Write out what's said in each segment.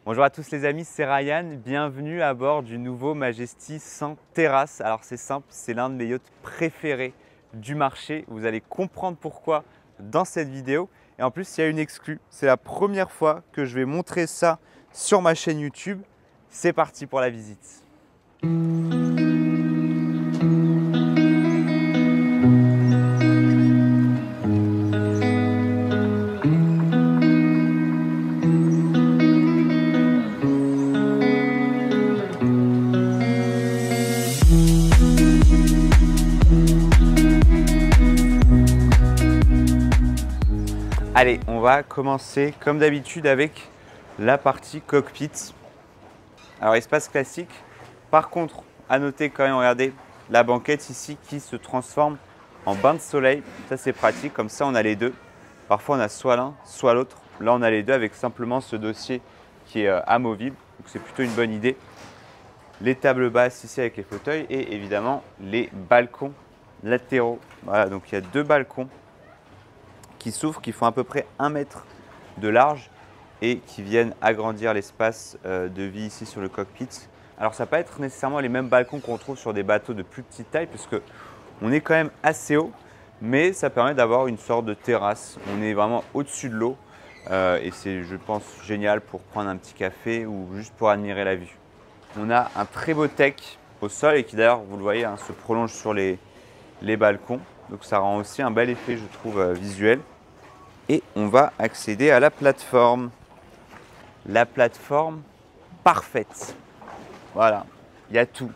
Bonjour à tous les amis, c'est Ryan, bienvenue à bord du nouveau Majesty sans terrasse. Alors c'est simple, c'est l'un de mes yachts préférés du marché. Vous allez comprendre pourquoi dans cette vidéo. Et en plus, il y a une exclue. C'est la première fois que je vais montrer ça sur ma chaîne YouTube. C'est parti pour la visite. Allez, on va commencer comme d'habitude avec la partie cockpit. Alors espace classique. Par contre, à noter quand même, regardez, la banquette ici qui se transforme en bain de soleil. Ça c'est pratique, comme ça on a les deux. Parfois on a soit l'un, soit l'autre. Là on a les deux avec simplement ce dossier qui est amovible. Donc c'est plutôt une bonne idée. Les tables basses ici avec les fauteuils et évidemment les balcons latéraux. Voilà, donc il y a deux balcons qui s'ouvrent, qui font à peu près 1 mètre de large et qui viennent agrandir l'espace de vie ici sur le cockpit. Alors ça ne va pas être nécessairement les mêmes balcons qu'on trouve sur des bateaux de plus petite taille puisque on est quand même assez haut, mais ça permet d'avoir une sorte de terrasse. On est vraiment au-dessus de l'eau et c'est, je pense, génial pour prendre un petit café ou juste pour admirer la vue. On a un très beau tech au sol et qui d'ailleurs, vous le voyez, se prolonge sur les balcons. Donc ça rend aussi un bel effet, je trouve, visuel. Et on va accéder à la plateforme. La plateforme parfaite. Voilà, il y a tout.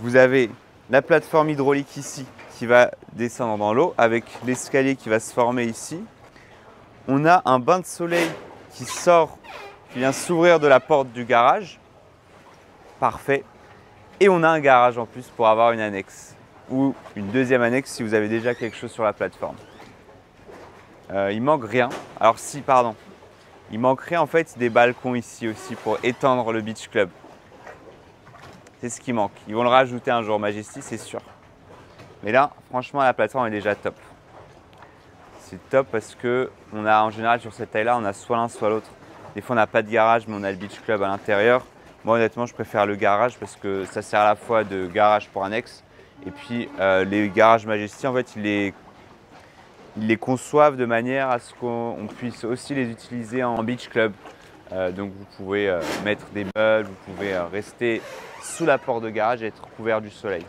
Vous avez la plateforme hydraulique ici qui va descendre dans l'eau avec l'escalier qui va se former ici. On a un bain de soleil qui sort, qui vient s'ouvrir de la porte du garage. Parfait. Et on a un garage en plus pour avoir une annexe ou une deuxième annexe si vous avez déjà quelque chose sur la plateforme. Il manque rien. Alors si, pardon. Il manquerait en fait des balcons ici aussi pour étendre le beach club. C'est ce qui manque. Ils vont le rajouter un jour Majesty, c'est sûr. Mais là, franchement, la plateforme est déjà top. C'est top parce que on a en général sur cette taille-là, on a soit l'un soit l'autre. Des fois, on n'a pas de garage, mais on a le beach club à l'intérieur. Moi, honnêtement, je préfère le garage parce que ça sert à la fois de garage pour annexe. Et puis, les garages Majesty, en fait, ils les conçoivent de manière à ce qu'on puisse aussi les utiliser en beach club. Donc vous pouvez mettre des meubles, vous pouvez rester sous la porte de garage et être couvert du soleil.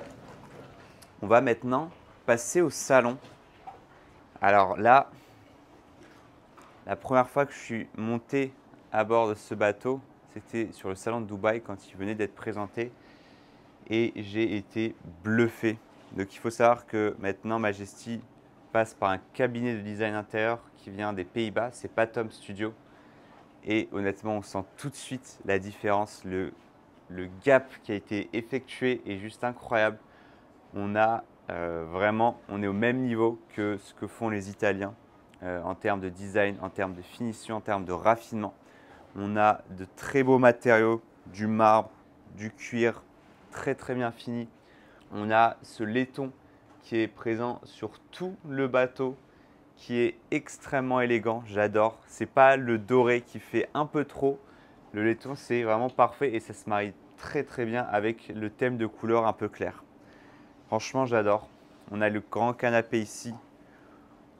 On va maintenant passer au salon. Alors là, la première fois que je suis monté à bord de ce bateau, c'était sur le salon de Dubaï quand il venait d'être présenté et j'ai été bluffé. Donc il faut savoir que maintenant Majesty passe par un cabinet de design intérieur qui vient des Pays-Bas, c'est Patom Studio. Et honnêtement, on sent tout de suite la différence. Le gap qui a été effectué est juste incroyable. On a on est au même niveau que ce que font les Italiens en termes de design, en termes de finition, en termes de raffinement. On a de très beaux matériaux, du marbre, du cuir, très très bien fini. On a ce laiton qui est présent sur tout le bateau, qui est extrêmement élégant, j'adore. C'est pas le doré qui fait un peu trop. Le laiton, c'est vraiment parfait et ça se marie très très bien avec le thème de couleur un peu clair. Franchement, j'adore. On a le grand canapé ici,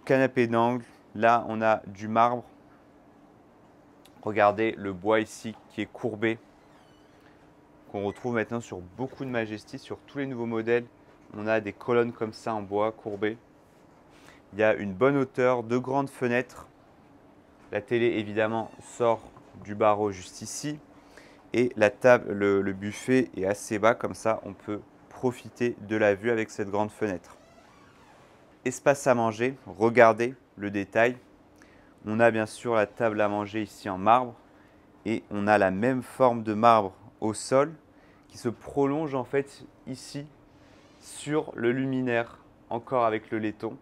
canapé d'angle. Là, on a du marbre. Regardez le bois ici qui est courbé, qu'on retrouve maintenant sur beaucoup de Majesty, sur tous les nouveaux modèles. On a des colonnes comme ça en bois courbé. Il y a une bonne hauteur, deux grandes fenêtres. La télé, évidemment, sort du barreau juste ici. Et la table, le buffet est assez bas, comme ça, on peut profiter de la vue avec cette grande fenêtre. Espace à manger, regardez le détail. On a bien sûr la table à manger ici en marbre. Et on a la même forme de marbre au sol qui se prolonge en fait ici sur le luminaire, encore avec le laiton.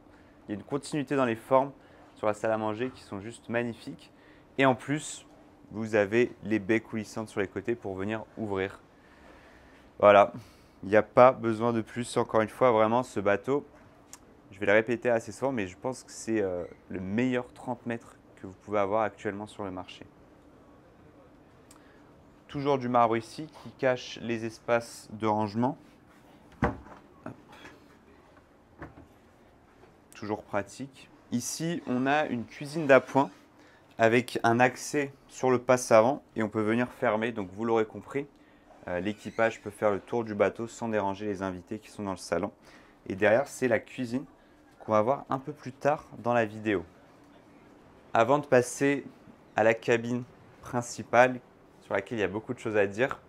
Il y a une continuité dans les formes sur la salle à manger qui sont juste magnifiques. Et en plus, vous avez les baies coulissantes sur les côtés pour venir ouvrir. Voilà, il n'y a pas besoin de plus. Encore une fois, vraiment, ce bateau, je vais le répéter assez souvent, mais je pense que c'est le meilleur 30 mètres que vous pouvez avoir actuellement sur le marché. toujours du marbre ici qui cache les espaces de rangement. Hop. Toujours pratique. Ici, on a une cuisine d'appoint avec un accès sur le passe avant et on peut venir fermer. Donc vous l'aurez compris, l'équipage peut faire le tour du bateau sans déranger les invités qui sont dans le salon. Et derrière, c'est la cuisine qu'on va voir un peu plus tard dans la vidéo. Avant de passer à la cabine principale, sur laquelle il y a beaucoup de choses à dire,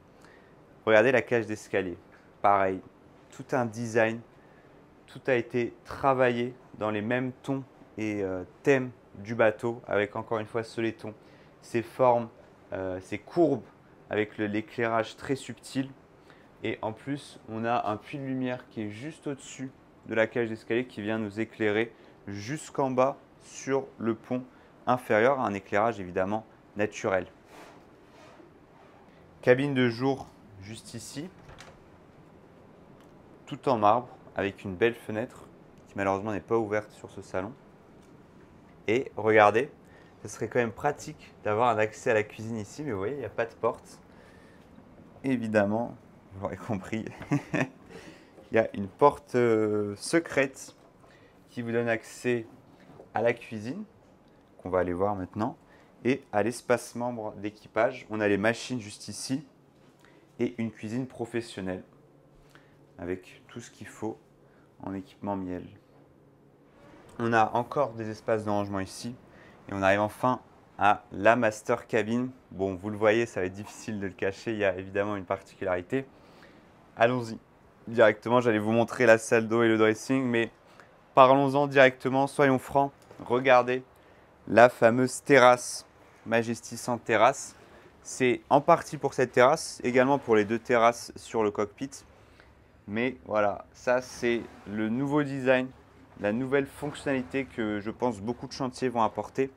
regardez la cage d'escalier. Pareil, tout un design, tout a été travaillé dans les mêmes tons et thèmes du bateau, avec encore une fois ce laiton, ces formes, ces courbes, avec l'éclairage très subtil. Et en plus, on a un puits de lumière qui est juste au-dessus de la cage d'escalier qui vient nous éclairer jusqu'en bas sur le pont inférieur, un éclairage évidemment naturel. Cabine de jour juste ici, tout en marbre avec une belle fenêtre qui malheureusement n'est pas ouverte sur ce salon. Et regardez, ce serait quand même pratique d'avoir un accès à la cuisine ici, mais vous voyez, il n'y a pas de porte. Évidemment, vous l'aurez compris, il y a une porte secrète qui vous donne accès à la cuisine, qu'on va aller voir maintenant, et à l'espace membre d'équipage. On a les machines juste ici et une cuisine professionnelle avec tout ce qu'il faut en équipement miel. On a encore des espaces de rangement ici et on arrive enfin à la master cabine. Bon, vous le voyez, ça va être difficile de le cacher, il y a évidemment une particularité. Allons-y directement, j'allais vous montrer la salle d'eau et le dressing, mais parlons-en directement, soyons francs. Regardez la fameuse terrasse, Majesticent terrasse. C'est en partie pour cette terrasse, également pour les deux terrasses sur le cockpit. Mais voilà, ça c'est le nouveau design, la nouvelle fonctionnalité que je pense beaucoup de chantiers vont apporter.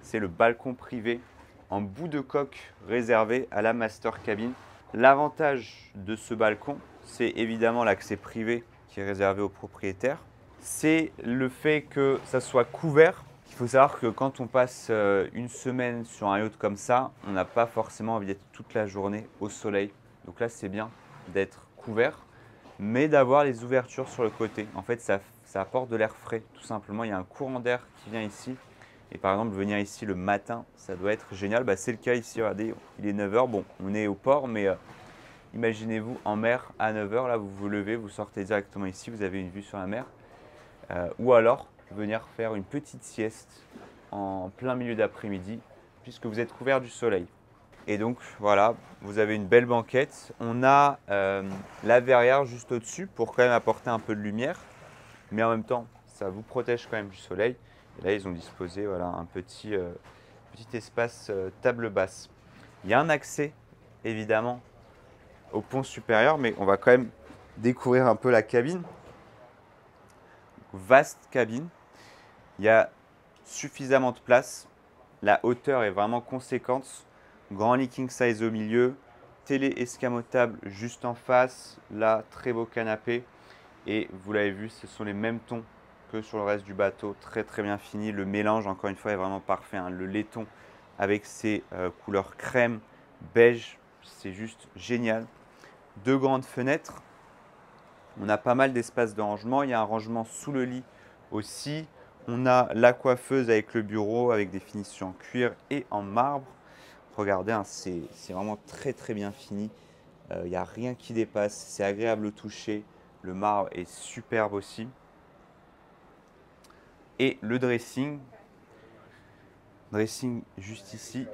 C'est le balcon privé en bout de coque réservé à la master cabine. L'avantage de ce balcon, c'est évidemment l'accès privé qui est réservé aux propriétaires. C'est le fait que ça soit couvert. Il faut savoir que quand on passe une semaine sur un yacht comme ça, on n'a pas forcément envie d'être toute la journée au soleil. Donc là, c'est bien d'être couvert, mais d'avoir les ouvertures sur le côté. En fait, ça apporte de l'air frais, tout simplement. Il y a un courant d'air qui vient ici. Et par exemple, venir ici le matin, ça doit être génial. Bah, c'est le cas ici, regardez, il est 9 h. Bon, on est au port, mais imaginez-vous en mer à 9 h. Là, vous vous levez, vous sortez directement ici, vous avez une vue sur la mer. Ou alors, venir faire une petite sieste en plein milieu d'après-midi, puisque vous êtes couvert du soleil. Et donc, voilà, vous avez une belle banquette. On a la verrière juste au-dessus pour quand même apporter un peu de lumière. Mais en même temps, ça vous protège quand même du soleil. Et là, ils ont disposé voilà, un petit espace table basse. Il y a un accès, évidemment, au pont supérieur, mais on va quand même découvrir un peu la cabine. Vaste cabine. Il y a suffisamment de place. La hauteur est vraiment conséquente. Grand lit king size au milieu. Télé escamotable juste en face. Là, très beau canapé. Et vous l'avez vu, ce sont les mêmes tons que sur le reste du bateau, très très bien fini. Le mélange, encore une fois, est vraiment parfait. Hein. Le laiton avec ses couleurs crème, beige, c'est juste génial. Deux grandes fenêtres. On a pas mal d'espace de rangement. Il y a un rangement sous le lit aussi. On a la coiffeuse avec le bureau, avec des finitions en cuir et en marbre. Regardez, hein, c'est vraiment très très bien fini. Il n'y a rien qui dépasse. C'est agréable au toucher. Le marbre est superbe aussi. Et le dressing juste ici.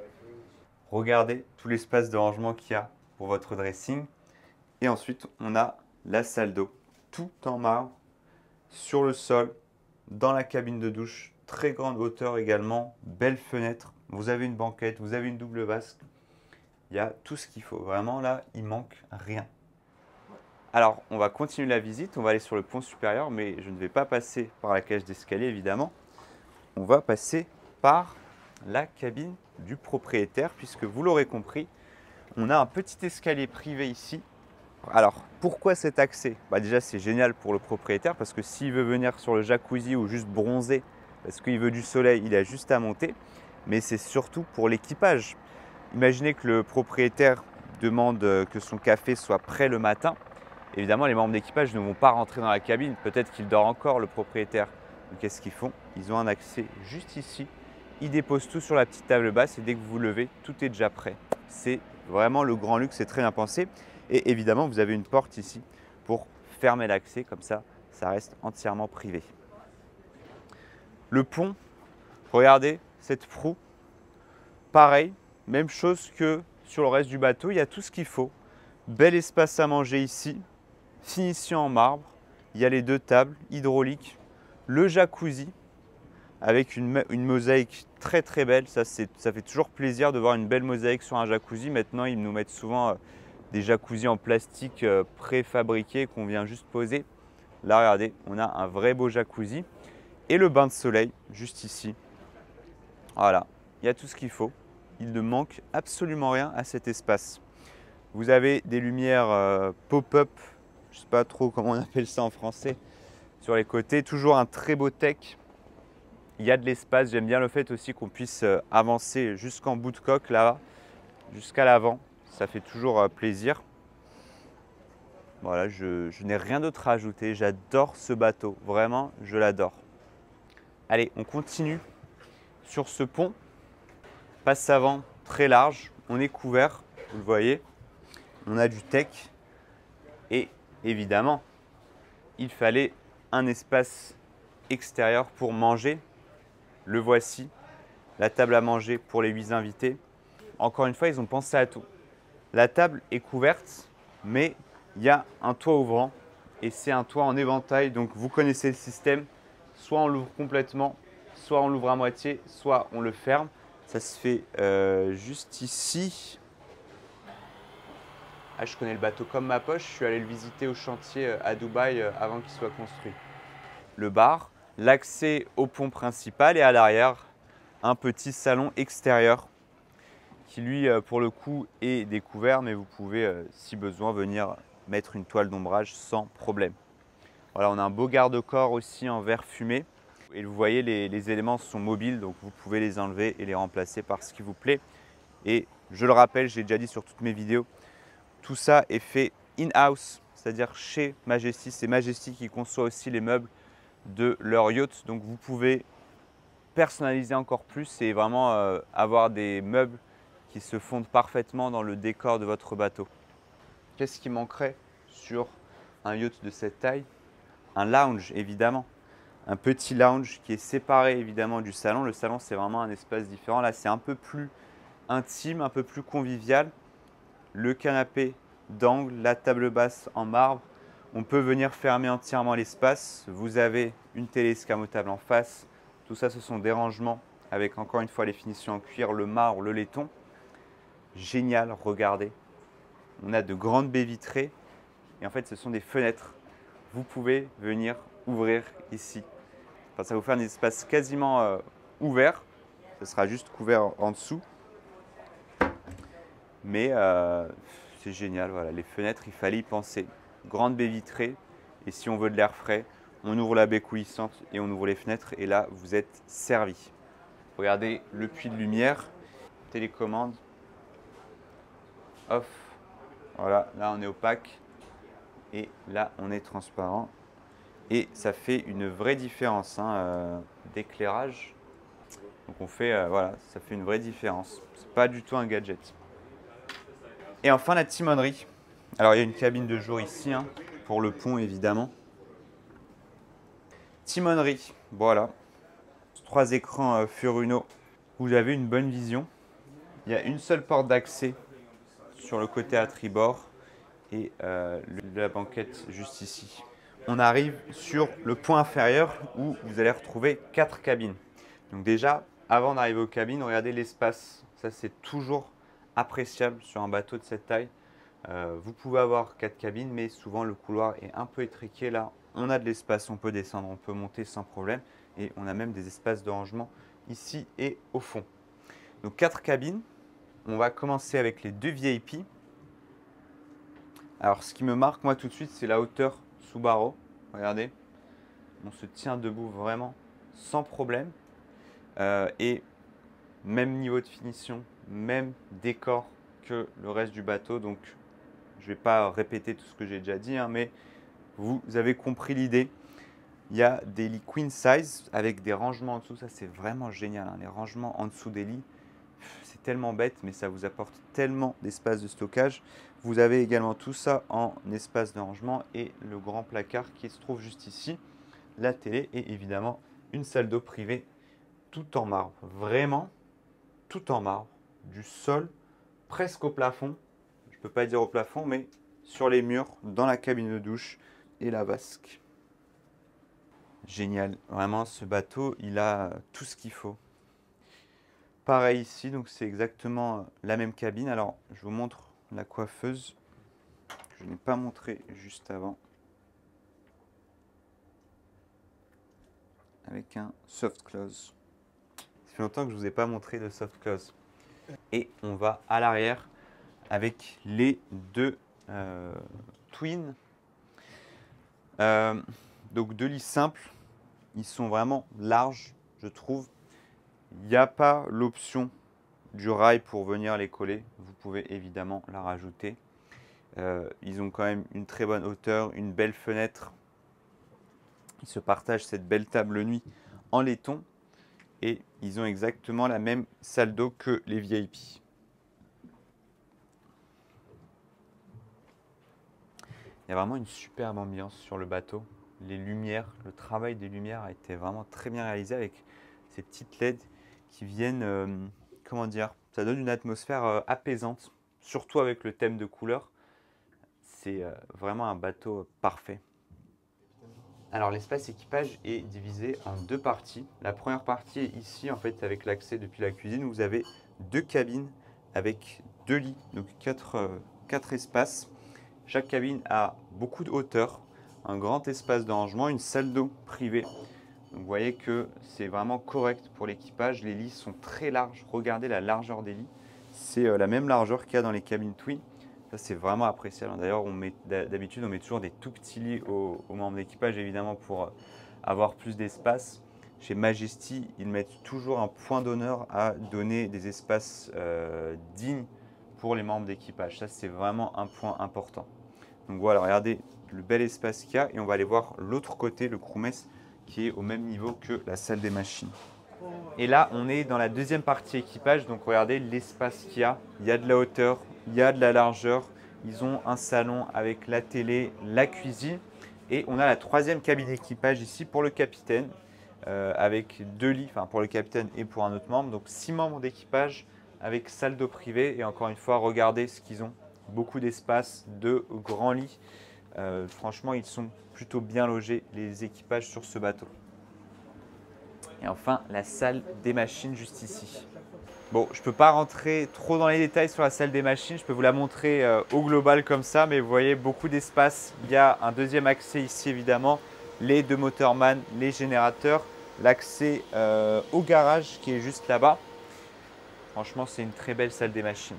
Regardez tout l'espace de rangement qu'il y a pour votre dressing. Et ensuite, on a la salle d'eau, tout en marbre, sur le sol, dans la cabine de douche. Très grande hauteur également, belle fenêtre. Vous avez une banquette, vous avez une double vasque. Il y a tout ce qu'il faut. Vraiment là, il manque rien. Alors, on va continuer la visite, on va aller sur le pont supérieur, mais je ne vais pas passer par la cage d'escalier, évidemment. On va passer par la cabine du propriétaire, puisque vous l'aurez compris, on a un petit escalier privé ici. Alors, pourquoi cet accès? Déjà, c'est génial pour le propriétaire, parce que s'il veut venir sur le jacuzzi ou juste bronzer, parce qu'il veut du soleil, il a juste à monter. Mais c'est surtout pour l'équipage. Imaginez que le propriétaire demande que son café soit prêt le matin. Évidemment, les membres d'équipage ne vont pas rentrer dans la cabine. Peut-être qu'il dort encore, le propriétaire. Donc, qu'est-ce qu'ils font? Ils ont un accès juste ici. Ils déposent tout sur la petite table basse et dès que vous vous levez, tout est déjà prêt. C'est vraiment le grand luxe, c'est très bien pensé. Et évidemment, vous avez une porte ici pour fermer l'accès. Comme ça, ça reste entièrement privé. Le pont, regardez cette proue. Pareil, même chose que sur le reste du bateau. Il y a tout ce qu'il faut. Bel espace à manger ici. Finition en marbre. Il y a les 2 tables hydrauliques. Le jacuzzi avec une mosaïque très très belle. Ça fait toujours plaisir de voir une belle mosaïque sur un jacuzzi. Maintenant, ils nous mettent souvent des jacuzzis en plastique préfabriqués qu'on vient juste poser. Là, regardez, on a un vrai beau jacuzzi. Et le bain de soleil, juste ici. Voilà, il y a tout ce qu'il faut. Il ne manque absolument rien à cet espace. Vous avez des lumières pop-up, je ne sais pas trop comment on appelle ça en français, sur les côtés. Toujours un très beau tech. Il y a de l'espace. J'aime bien le fait aussi qu'on puisse avancer jusqu'en bout de coque là-bas, jusqu'à l'avant. Ça fait toujours plaisir. Voilà, je n'ai rien d'autre à ajouter. J'adore ce bateau. Vraiment, je l'adore. Allez, on continue sur ce pont. Passe avant très large. On est couvert, vous le voyez. On a du tech. Et évidemment, il fallait un espace extérieur pour manger. Le voici, la table à manger pour les 8 invités. Encore une fois, ils ont pensé à tout. La table est couverte, mais il y a un toit ouvrant et c'est un toit en éventail. Donc vous connaissez le système, soit on l'ouvre complètement, soit on l'ouvre à moitié, soit on le ferme. Ça se fait juste ici. Ah, je connais le bateau comme ma poche, je suis allé le visiter au chantier à Dubaï avant qu'il soit construit. Le bar, l'accès au pont principal et à l'arrière, un petit salon extérieur qui lui, pour le coup, est découvert, mais vous pouvez, si besoin, venir mettre une toile d'ombrage sans problème. Voilà, on a un beau garde-corps aussi en verre fumé. Et vous voyez, les éléments sont mobiles, donc vous pouvez les enlever et les remplacer par ce qui vous plaît. Et je le rappelle, j'ai déjà dit sur toutes mes vidéos, tout ça est fait in-house, c'est-à-dire chez Majesty. C'est Majesty qui conçoit aussi les meubles de leur yacht. Donc vous pouvez personnaliser encore plus et vraiment avoir des meubles qui se fondent parfaitement dans le décor de votre bateau. Qu'est-ce qui manquerait sur un yacht de cette taille? Un lounge, évidemment. Un petit lounge qui est séparé évidemment du salon. Le salon, c'est vraiment un espace différent. Là, c'est un peu plus intime, un peu plus convivial. Le canapé d'angle, la table basse en marbre. On peut venir fermer entièrement l'espace. Vous avez une télé escamotable en face. Tout ça, ce sont des rangements avec encore une fois les finitions en cuir, le marbre, le laiton. Génial, regardez. On a de grandes baies vitrées et en fait, ce sont des fenêtres. Vous pouvez venir ouvrir ici. Enfin, ça va vous faire un espace quasiment ouvert. Ce sera juste couvert en dessous. Mais c'est génial, voilà, les fenêtres, il fallait y penser. Grande baie vitrée, et si on veut de l'air frais, on ouvre la baie coulissante et on ouvre les fenêtres, et là, vous êtes servi. Regardez le puits de lumière, télécommande, off. Voilà, là on est opaque, et là on est transparent. Et ça fait une vraie différence d'éclairage. Donc on fait, voilà, ça fait une vraie différence. C'est pas du tout un gadget. Et enfin la timonerie. Alors il y a une cabine de jour ici, pour le pont évidemment. Timonerie, voilà. 3 écrans Furuno. Vous avez une bonne vision. Il y a une seule porte d'accès sur le côté à tribord et la banquette juste ici. On arrive sur le point inférieur où vous allez retrouver 4 cabines. Donc déjà, avant d'arriver aux cabines, regardez l'espace. Ça, c'est toujours appréciable sur un bateau de cette taille. Vous pouvez avoir 4 cabines, mais souvent le couloir est un peu étriqué. Là, on a de l'espace, on peut descendre, on peut monter sans problème. Et on a même des espaces de rangement ici et au fond. Donc 4 cabines. On va commencer avec les 2 VIP. Alors ce qui me marque moi tout de suite, c'est la hauteur sous barreau. Regardez, on se tient debout vraiment sans problème. Et même niveau de finition, même décor que le reste du bateau, donc je ne vais pas répéter tout ce que j'ai déjà dit, hein, mais vous avez compris l'idée. Il y a des lits queen size avec des rangements en dessous, ça c'est vraiment génial, hein. Les rangements en dessous des lits, c'est tellement bête, mais ça vous apporte tellement d'espace de stockage. Vous avez également tout ça en espace de rangement et le grand placard qui se trouve juste ici, la télé et évidemment une salle d'eau privée tout en marbre, vraiment tout en marbre, du sol presque au plafond, je ne peux pas dire au plafond, mais sur les murs, dans la cabine de douche et la vasque. Génial, vraiment ce bateau, il a tout ce qu'il faut. Pareil ici, donc c'est exactement la même cabine. Alors, je vous montre la coiffeuse que je n'ai pas montré juste avant. Avec un soft close. Ça fait longtemps que je ne vous ai pas montré de soft close. Et on va à l'arrière avec les deux twins. Donc deux lits simples. Ils sont vraiment larges, je trouve. Il n'y a pas l'option du rail pour venir les coller. Vous pouvez évidemment la rajouter. Ils ont quand même une très bonne hauteur, une belle fenêtre. Ils se partagent cette belle table nuit en laiton. Et ils ont exactement la même salle d'eau que les VIP. Il y a vraiment une superbe ambiance sur le bateau. Les lumières, le travail des lumières a été vraiment très bien réalisé avec ces petites LED qui viennent, comment dire, ça donne une atmosphère apaisante, surtout avec le thème de couleur. C'est vraiment un bateau parfait. Alors l'espace équipage est divisé en deux parties. La première partie est ici, en fait, avec l'accès depuis la cuisine. Vous avez deux cabines avec deux lits, donc quatre espaces. Chaque cabine a beaucoup de hauteur, un grand espace de rangement, une salle d'eau privée. Donc vous voyez que c'est vraiment correct pour l'équipage. Les lits sont très larges. Regardez la largeur des lits. C'est la même largeur qu'il y a dans les cabines Twin. Ça, c'est vraiment appréciable. D'ailleurs, d'habitude, on met toujours des tout petits lits aux membres d'équipage, évidemment, pour avoir plus d'espace. Chez Majesty, ils mettent toujours un point d'honneur à donner des espaces dignes pour les membres d'équipage. Ça, c'est vraiment un point important. Donc voilà, regardez le bel espace qu'il y a. Et on va aller voir l'autre côté, le crewmess, qui est au même niveau que la salle des machines. Et là, on est dans la deuxième partie équipage. Donc regardez l'espace qu'il y a. Il y a de la hauteur, il y a de la largeur. Ils ont un salon avec la télé, la cuisine. Et on a la troisième cabine d'équipage ici pour le capitaine, avec deux lits, enfin pour le capitaine et pour un autre membre. Donc 6 membres d'équipage avec salle d'eau privée. Et encore une fois, regardez ce qu'ils ont. Beaucoup d'espace, deux grands lits. Franchement, ils sont plutôt bien logés, les équipages sur ce bateau. Et enfin, la salle des machines juste ici. Bon, je ne peux pas rentrer trop dans les détails sur la salle des machines. Je peux vous la montrer au global comme ça, mais vous voyez beaucoup d'espace. Il y a un deuxième accès ici, évidemment. Les deux motorman, les générateurs. L'accès au garage qui est juste là-bas. Franchement, c'est une très belle salle des machines.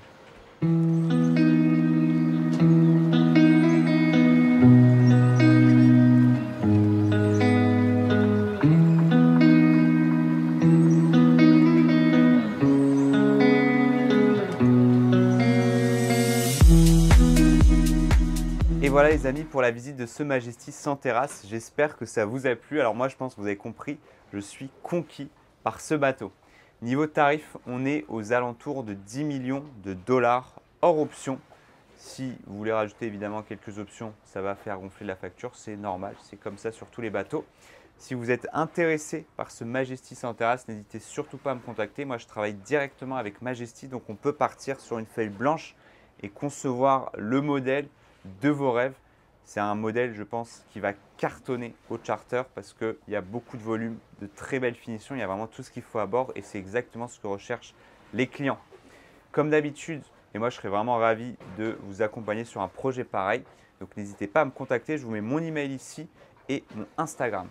Et voilà les amis pour la visite de ce Majesty sans terrasse. J'espère que ça vous a plu. Alors moi je pense que vous avez compris, je suis conquis par ce bateau. Niveau tarif, on est aux alentours de 10 millions de dollars hors option. Si vous voulez rajouter évidemment quelques options, ça va faire gonfler la facture, c'est normal, c'est comme ça sur tous les bateaux. Si vous êtes intéressé par ce Majesty sans terrasse, n'hésitez surtout pas à me contacter. Moi je travaille directement avec Majesty, donc on peut partir sur une feuille blanche et concevoir le modèle de vos rêves. C'est un modèle, je pense, qui va cartonner au charter parce qu'il y a beaucoup de volume, de très belles finitions, il y a vraiment tout ce qu'il faut à bord et c'est exactement ce que recherchent les clients. Comme d'habitude, et moi je serais vraiment ravi de vous accompagner sur un projet pareil. Donc n'hésitez pas à me contacter, je vous mets mon email ici et mon Instagram.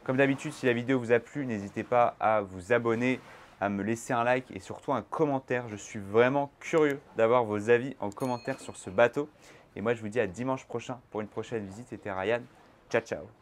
Comme d'habitude, si la vidéo vous a plu, n'hésitez pas à vous abonner, à me laisser un like et surtout un commentaire. Je suis vraiment curieux d'avoir vos avis en commentaire sur ce bateau. Et moi, je vous dis à dimanche prochain pour une prochaine visite. C'était Ryan. Ciao, ciao.